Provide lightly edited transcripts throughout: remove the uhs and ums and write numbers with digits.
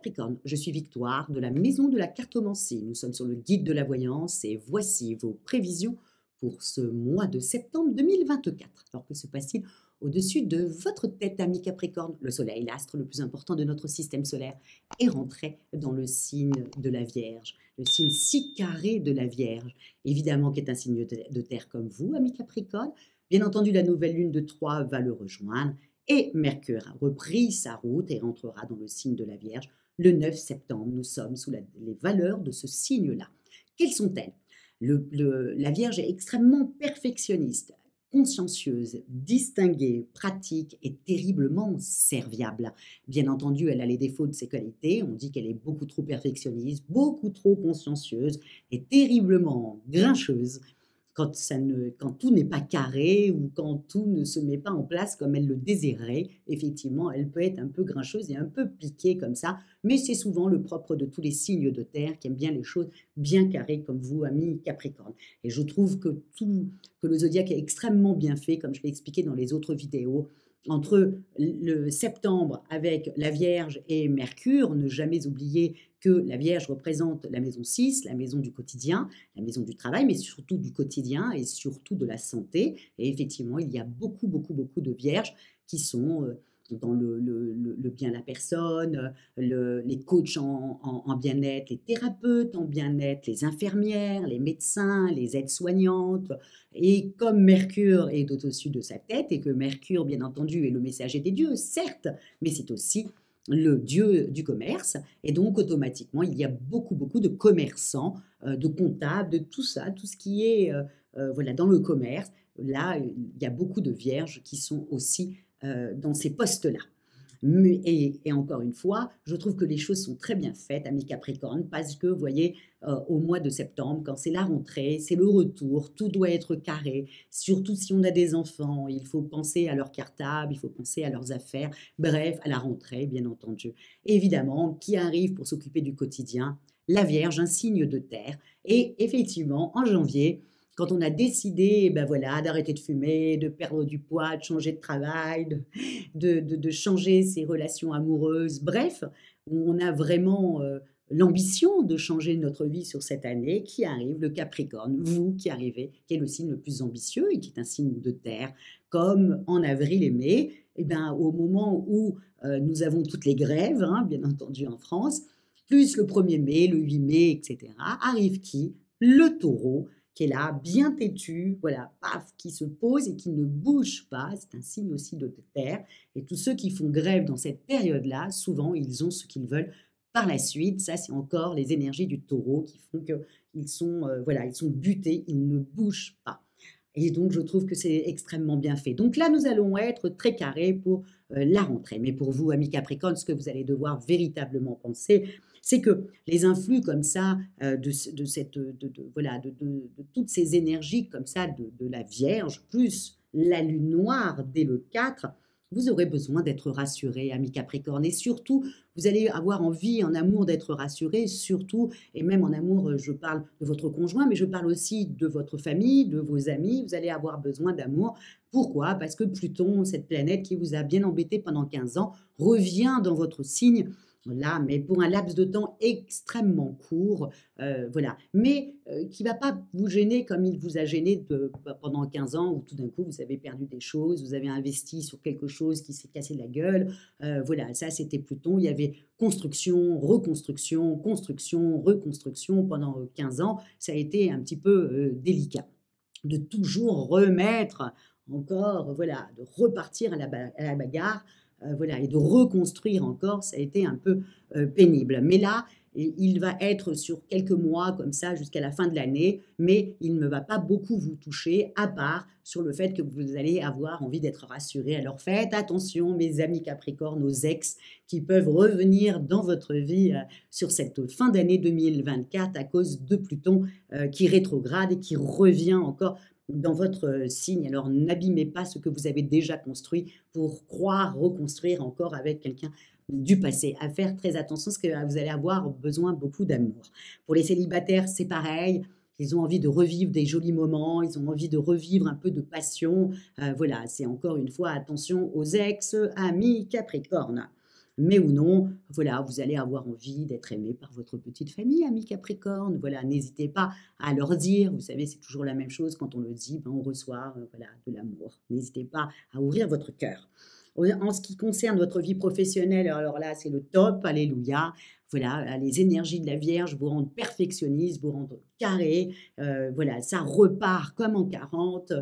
Capricorne, je suis Victoire de la Maison de la Cartomancie. Nous sommes sur le guide de la voyance et voici vos prévisions pour ce mois de septembre 2024. Alors que se passe-t-il au-dessus de votre tête, ami Capricorne? Le Soleil, l'astre le plus important de notre système solaire, est rentré dans le signe de la Vierge, le signe si carré de la Vierge, évidemment qui est un signe de terre comme vous, ami Capricorne. Bien entendu, la nouvelle lune de 3 va le rejoindre. Et Mercure a repris sa route et rentrera dans le signe de la Vierge le 9 septembre. Nous sommes sous les valeurs de ce signe-là. Quelles sont-elles? La Vierge est extrêmement perfectionniste, consciencieuse, distinguée, pratique et terriblement serviable. Bien entendu, elle a les défauts de ses qualités. On dit qu'elle est beaucoup trop perfectionniste, beaucoup trop consciencieuse et terriblement grincheuse quand tout n'est pas carré ou quand tout ne se met pas en place comme elle le désirait. Effectivement, elle peut être un peu grincheuse et un peu piquée comme ça, mais c'est souvent le propre de tous les signes de terre qui aiment bien les choses bien carrées comme vous, amis Capricorne. Et je trouve que le zodiaque est extrêmement bien fait, comme je l'ai expliqué dans les autres vidéos. Entre le septembre avec la Vierge et Mercure, ne jamais oublier que la Vierge représente la maison 6, la maison du quotidien, la maison du travail, mais surtout du quotidien et surtout de la santé. Et effectivement, il y a beaucoup, beaucoup, beaucoup de Vierges qui sont dans le bien de la personne, les coachs en bien-être, les thérapeutes en bien-être, les infirmières, les médecins, les aides-soignantes. Et comme Mercure est au-dessus de sa tête, et que Mercure, bien entendu, est le messager des dieux, certes, mais c'est aussi le dieu du commerce, et donc automatiquement, il y a beaucoup, beaucoup de commerçants, de comptables, de tout ça, tout ce qui est voilà, dans le commerce. Là, il y a beaucoup de vierges qui sont aussi dans ces postes-là. Et encore une fois, je trouve que les choses sont très bien faites, amis Capricorne, parce que, vous voyez, au mois de septembre, quand c'est la rentrée, c'est le retour, tout doit être carré, surtout si on a des enfants, il faut penser à leur cartable, il faut penser à leurs affaires, bref, à la rentrée, bien entendu. Évidemment, qui arrive pour s'occuper du quotidien? La Vierge, un signe de terre. Et effectivement, en janvier, quand on a décidé, ben voilà, d'arrêter de fumer, de perdre du poids, de changer de travail, de changer ses relations amoureuses, bref, on a vraiment l'ambition de changer notre vie sur cette année qui arrive, le Capricorne, vous qui arrivez, qui est le signe le plus ambitieux et qui est un signe de terre, comme en avril et mai, et ben, au moment où nous avons toutes les grèves, hein, bien entendu en France, plus le 1er mai, le 8 mai, etc., arrive qui? Le taureau, qui est là, bien têtu, voilà, paf, qui se pose et qui ne bouge pas. C'est un signe aussi de terre. Et tous ceux qui font grève dans cette période-là, souvent, ils ont ce qu'ils veulent par la suite. Ça, c'est encore les énergies du taureau qui font qu'ils sont, voilà, ils sont butés, ils ne bougent pas. Et donc, je trouve que c'est extrêmement bien fait. Donc là, nous allons être très carrés pour la rentrée. Mais pour vous, amis Capricorne, ce que vous allez devoir véritablement penser, c'est que les influx comme ça, voilà, de toutes ces énergies comme ça, de la Vierge, plus la lune noire dès le 4, vous aurez besoin d'être rassuré, ami Capricorne. Et surtout, vous allez avoir envie en amour d'être rassuré, surtout, et même en amour, je parle de votre conjoint, mais je parle aussi de votre famille, de vos amis. Vous allez avoir besoin d'amour. Pourquoi? Parce que Pluton, cette planète qui vous a bien embêté pendant 15 ans, revient dans votre signe. Là, mais pour un laps de temps extrêmement court, voilà. Mais qui ne va pas vous gêner comme il vous a gêné pendant 15 ans où tout d'un coup vous avez perdu des choses, vous avez investi sur quelque chose qui s'est cassé la gueule. Voilà, ça c'était Pluton. Il y avait construction, reconstruction, construction, reconstruction pendant 15 ans. Ça a été un petit peu délicat de toujours remettre encore, voilà, de repartir à la bagarre. Voilà, et de reconstruire encore, ça a été un peu pénible. Mais là, il va être sur quelques mois comme ça jusqu'à la fin de l'année, mais il ne va pas beaucoup vous toucher, à part sur le fait que vous allez avoir envie d'être rassuré. Alors faites attention, mes amis Capricorne, aux ex qui peuvent revenir dans votre vie sur cette fin d'année 2024 à cause de Pluton qui rétrograde et qui revient encore dans votre signe. Alors n'abîmez pas ce que vous avez déjà construit pour croire reconstruire encore avec quelqu'un du passé. À faire très attention parce que vous allez avoir besoin beaucoup d'amour. Pour les célibataires, c'est pareil. Ils ont envie de revivre des jolis moments, ils ont envie de revivre un peu de passion. Voilà, c'est encore une fois attention aux ex, amis Capricorne. mais ou non, voilà, vous allez avoir envie d'être aimé par votre petite famille, amis Capricorne. Voilà, n'hésitez pas à leur dire, vous savez, c'est toujours la même chose, quand on le dit, ben, on reçoit voilà, de l'amour. N'hésitez pas à ouvrir votre cœur. En ce qui concerne votre vie professionnelle, alors là, c'est le top, alléluia. Voilà, les énergies de la Vierge vous rendent perfectionniste, vous rendent carré. Voilà, ça repart comme en 40.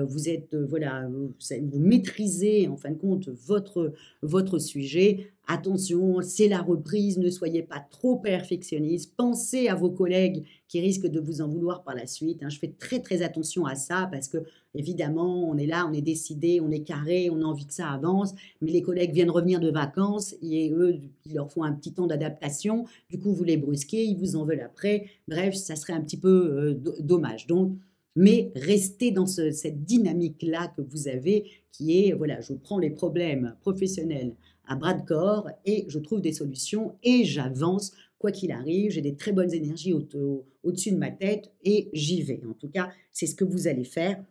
Vous êtes, voilà, vous maîtrisez en fin de compte votre sujet. Attention, c'est la reprise, ne soyez pas trop perfectionniste. Pensez à vos collègues qui risquent de vous en vouloir par la suite, hein. Je fais très très attention à ça parce que évidemment, on est là, on est décidé, on est carré, on a envie que ça avance, mais les collègues viennent revenir de vacances et eux, il leur faut un petit temps d'adaptation. Du coup, vous les brusquez, ils vous en veulent après. Bref, ça serait un petit peu dommage. Donc, mais restez dans cette dynamique-là que vous avez, qui est, voilà, je prends les problèmes professionnels à bras de corps et je trouve des solutions et j'avance. Quoi qu'il arrive, j'ai des très bonnes énergies au-dessus de ma tête et j'y vais. En tout cas, c'est ce que vous allez faire.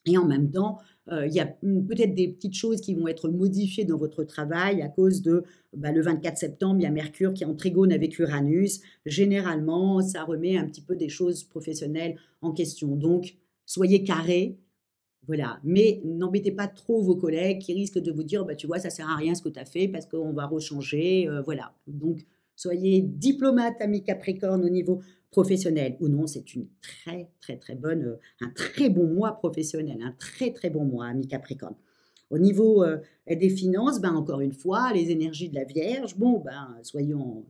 Et en même temps, il y a peut-être des petites choses qui vont être modifiées dans votre travail à cause de, bah, le 24 septembre, il y a Mercure qui est en trigone avec Uranus. Généralement, ça remet un petit peu des choses professionnelles en question. Donc, soyez carrés, voilà, mais n'embêtez pas trop vos collègues qui risquent de vous dire: «Bah, tu vois, ça sert à rien ce que tu as fait parce qu'on va rechanger», voilà. Donc soyez diplomate, ami Capricorne, au niveau professionnel ou non, c'est une très, très, très bonne, un très bon mois professionnel, un très, très bon mois, ami Capricorne. Au niveau, des finances, ben, encore une fois, les énergies de la Vierge, bon, ben, soyons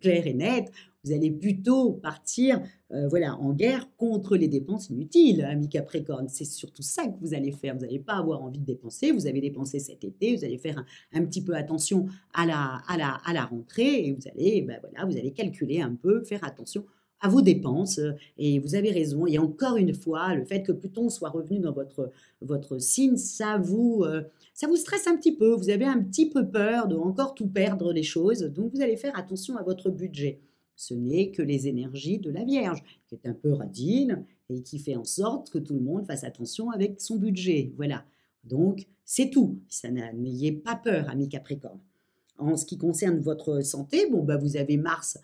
clairs et nets, vous allez plutôt partir, voilà, en guerre contre les dépenses inutiles, amis Capricorne. C'est surtout ça que vous allez faire. Vous n'allez pas avoir envie de dépenser, vous avez dépensé cet été, vous allez faire un petit peu attention à la rentrée et vous allez, bah, voilà, vous allez calculer un peu, faire attention à vos dépenses, et vous avez raison et encore une fois, le fait que Pluton soit revenu dans votre signe, ça vous stresse un petit peu. Vous avez un petit peu peur de encore tout perdre les choses, donc vous allez faire attention à votre budget. Ce n'est que les énergies de la Vierge, qui est un peu radine et qui fait en sorte que tout le monde fasse attention avec son budget. Voilà. Donc, c'est tout. N'ayez pas peur, ami Capricorne. En ce qui concerne votre santé, bon, bah, vous avez Mars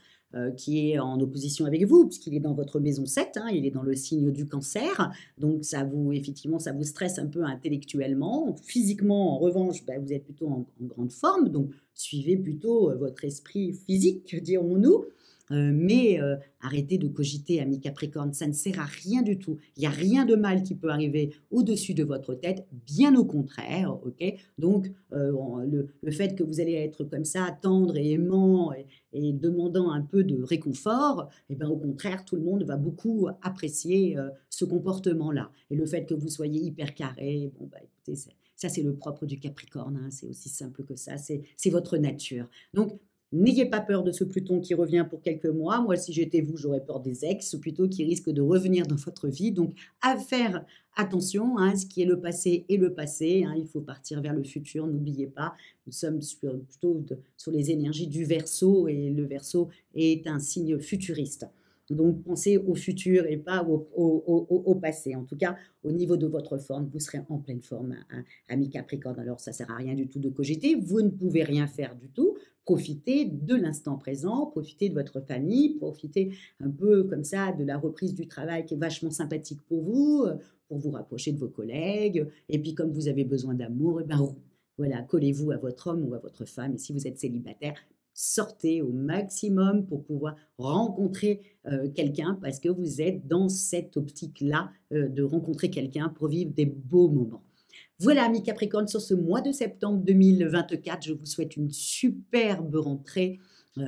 qui est en opposition avec vous, puisqu'il est dans votre maison 7, hein, il est dans le signe du cancer. Donc, effectivement, ça vous stresse un peu intellectuellement. Physiquement, en revanche, bah, vous êtes plutôt en grande forme. Donc, suivez plutôt votre esprit physique, dirons-nous. Mais arrêtez de cogiter, ami Capricorne, ça ne sert à rien du tout. Il n'y a rien de mal qui peut arriver au-dessus de votre tête, bien au contraire, ok. Donc, le fait que vous allez être comme ça, tendre et aimant et demandant un peu de réconfort, eh ben, au contraire, tout le monde va beaucoup apprécier ce comportement-là. Et le fait que vous soyez hyper carré, bon, bah, écoutez, ça c'est le propre du Capricorne, hein, c'est aussi simple que ça, c'est votre nature. Donc, n'ayez pas peur de ce Pluton qui revient pour quelques mois. Moi, si j'étais vous, j'aurais peur des ex, ou plutôt qui risquent de revenir dans votre vie. Donc, à faire attention, hein, ce qui est le passé est le passé, hein, il faut partir vers le futur, n'oubliez pas. Nous sommes plutôt sur les énergies du Verseau, et le Verseau est un signe futuriste. Donc, pensez au futur et pas au passé. En tout cas, au niveau de votre forme, vous serez en pleine forme, hein, ami Capricorne. Alors, ça ne sert à rien du tout de cogiter. Vous ne pouvez rien faire du tout. Profitez de l'instant présent, profitez de votre famille, profitez un peu comme ça de la reprise du travail qui est vachement sympathique pour vous rapprocher de vos collègues. Et puis, comme vous avez besoin d'amour, eh ben, voilà, collez-vous à votre homme ou à votre femme. Et si vous êtes célibataire, sortez au maximum pour pouvoir rencontrer quelqu'un parce que vous êtes dans cette optique-là de rencontrer quelqu'un pour vivre des beaux moments. Voilà, amis Capricorne, sur ce mois de septembre 2024, je vous souhaite une superbe rentrée.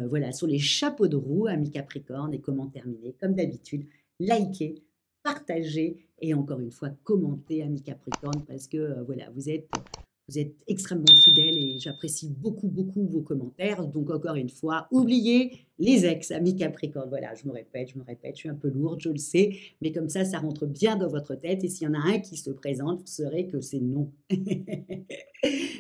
Voilà, sur les chapeaux de roue, amis Capricorne, et comment terminer, comme d'habitude, likez, partagez et encore une fois, commentez, amis Capricorne, parce que voilà, vous êtes extrêmement fidèles et j'apprécie beaucoup, beaucoup vos commentaires. Donc, encore une fois, oubliez les ex, amis Capricorne. Voilà, je me répète, je suis un peu lourde, je le sais, mais comme ça rentre bien dans votre tête. Et s'il y en a un qui se présente, vous saurez que c'est non.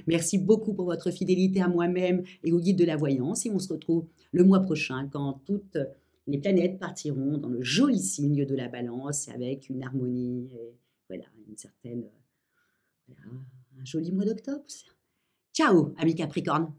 Merci beaucoup pour votre fidélité à moi-même et au guide de la voyance. Et on se retrouve le mois prochain quand toutes les planètes partiront dans le joli signe de la balance avec une harmonie et voilà, une certaine... voilà, un joli mois d'octobre. Ciao, amis Capricorne!